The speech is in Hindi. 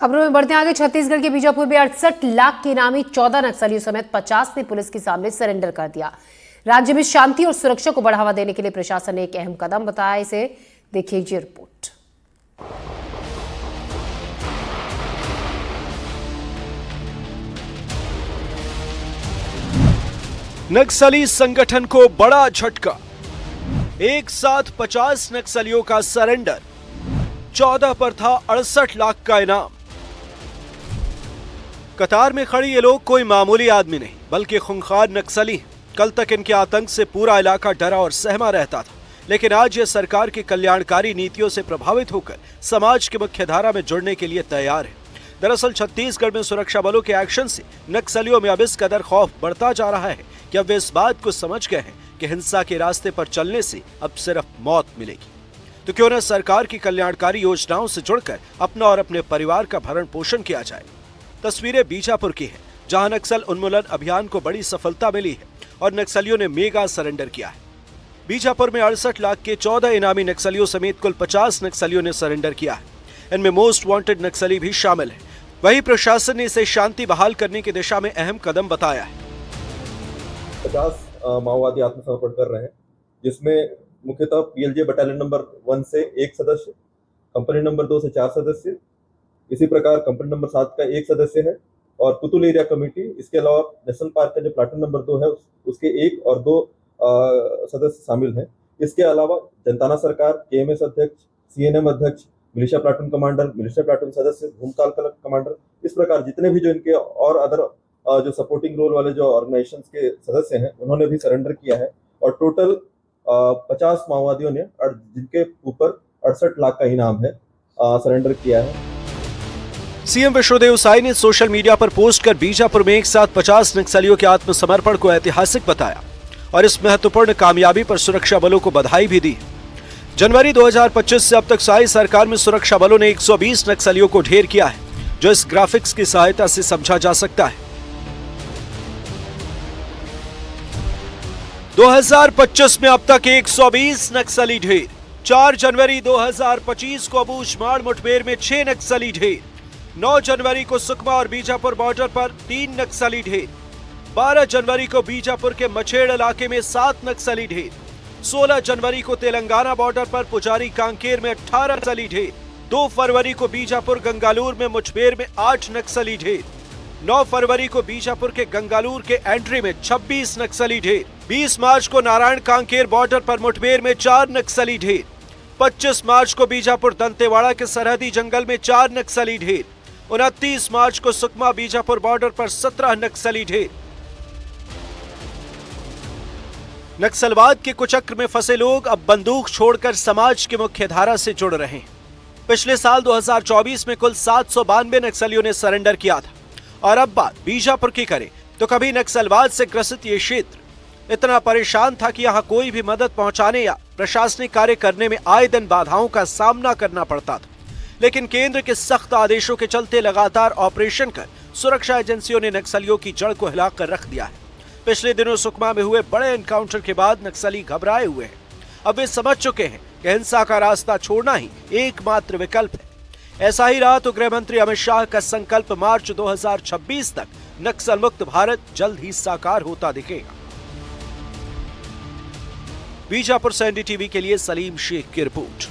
खबरों में बढ़ते आगे। छत्तीसगढ़ के बीजापुर में 68 लाख के इनामी 14 नक्सलियों समेत 50 ने पुलिस के सामने सरेंडर कर दिया। राज्य में शांति और सुरक्षा को बढ़ावा देने के लिए प्रशासन ने एक अहम कदम बताया। इसे देखिए ये रिपोर्ट। नक्सली संगठन को बड़ा झटका, एक साथ 50 नक्सलियों का सरेंडर, 14 पर था 68 लाख का इनाम। कतार में खड़े ये लोग कोई मामूली आदमी नहीं बल्कि खूंखार नक्सली हैं। कल तक इनके आतंक से पूरा इलाका डरा और सहमा रहता था, लेकिन आज ये सरकार की कल्याणकारी नीतियों से प्रभावित होकर समाज की मुख्यधारा में जुड़ने के लिए तैयार है। दरअसल छत्तीसगढ़ में सुरक्षा बलों के एक्शन से नक्सलियों में अब इस कदर खौफ बढ़ता जा रहा है कि अब वे इस बात को समझ गए हैं कि हिंसा के रास्ते पर चलने से अब सिर्फ मौत मिलेगी। तो क्यों न सरकार की कल्याणकारी योजनाओं से जुड़कर अपना और अपने परिवार का भरण पोषण किया जाए। तस्वीरें बीजापुर की हैं, जहां नक्सल उन्मूलन अभियान को बड़ी सफलता मिली है और नक्सलियों ने मेगा सरेंडर किया है। बीजापुर में 68 लाख के 14 इनामी नक्सलियों समेत कुल 50 नक्सलियों ने सरेंडर किया है। इनमें मोस्ट वांटेड नक्सली भी शामिल है। वहीं प्रशासन ने इसे शांति बहाल करने की दिशा में अहम कदम बताया है। 50 माओवादी आत्मसमर्पण कर रहे हैं, जिसमें मुख्यतः पीएलजे बटालियन नंबर 1 से 1 सदस्य, कंपनी नंबर 2 से 4 सदस्य, इसी प्रकार कंपनी नंबर 7 का 1 सदस्य है और पुतुल एरिया कमेटी, इसके अलावा नेशनल पार्क का जो प्लाटून नंबर 2 है उसके 1 और 2 सदस्य शामिल हैं। इसके अलावा जनताना सरकार, केएमएस अध्यक्ष, सीएनएम अध्यक्ष, militia platoon commander, militia platoon सदस्य, भूमकाल कमांडर, इस प्रकार जितने भी जो इनके और अदर जो सपोर्टिंग रोल वाले जो ऑर्गेनाइजेशंस के सदस्य हैं उन्होंने भी सरेंडर किया है और टोटल 50 माओवादियों ने जिनके ऊपर 68 लाख का इनाम है सरेंडर किया है। सीएम विश्वदेव साई ने सोशल मीडिया पर पोस्ट कर बीजापुर में एक साथ 50 नक्सलियों के आत्मसमर्पण को ऐतिहासिक बताया और इस महत्वपूर्ण कामयाबी पर सुरक्षा बलों को बधाई भी दी। जनवरी 2025 से अब तक साई सरकार में सुरक्षा बलों ने 120 नक्सलियों को ढेर किया है, जो इस ग्राफिक्स की सहायता से समझा जा सकता है। 2025 में अब तक 120 नक्सली ढेर। 4 जनवरी 2025 को अबूझमाड़ मुठभेड़ में 6 नक्सली ढेर। 9 जनवरी को सुकमा और बीजापुर बॉर्डर पर 3 नक्सली ढेर। 12 जनवरी को बीजापुर के मछेड़ इलाके में 7 नक्सली ढेर। 16 जनवरी को तेलंगाना बॉर्डर पर पुजारी कांकेर में 18 नक्सली ढेर। 2 फरवरी को बीजापुर गंगालूर में मुठभेड़ में 8 नक्सली ढेर। 9 फरवरी को बीजापुर के गंगालूर के एंट्री में 26 नक्सली ढेर। 20 मार्च को नारायण कांकेर बॉर्डर पर मुठभेड़ में 4 नक्सली ढेर। 25 मार्च को बीजापुर दंतेवाड़ा के सरहदी जंगल में 4 नक्सली ढेर। 29 मार्च को सुकमा बीजापुर बॉर्डर पर 17 नक्सली ढेर। नक्सलवाद के कुचक्र में फंसे लोग अब बंदूक छोड़कर समाज की मुख्य धारा से जुड़ रहे हैं। पिछले साल 2024 में कुल 792 नक्सलियों ने सरेंडर किया था और अब बात बीजापुर की करें तो कभी नक्सलवाद से ग्रसित ये क्षेत्र इतना परेशान था कि यहाँ कोई भी मदद पहुंचाने या प्रशासनिक कार्य करने में आए दिन बाधाओं का सामना करना पड़ता था। लेकिन केंद्र के सख्त आदेशों के चलते लगातार ऑपरेशन कर सुरक्षा एजेंसियों ने नक्सलियों की जड़ को हिलाकर रख दिया है। पिछले दिनों सुकमा में हुए बड़े एनकाउंटर के बाद नक्सली घबराए हुए हैं। अब वे समझ चुके हैं कि हिंसा का रास्ता छोड़ना ही एकमात्र विकल्प है। ऐसा ही रहा तो गृह मंत्री अमित शाह का संकल्प मार्च 2026 तक नक्सल मुक्त भारत जल्द ही साकार होता दिखेगा। बीजापुर से एनडीटीवी के लिए सलीम शेख की रिपोर्ट।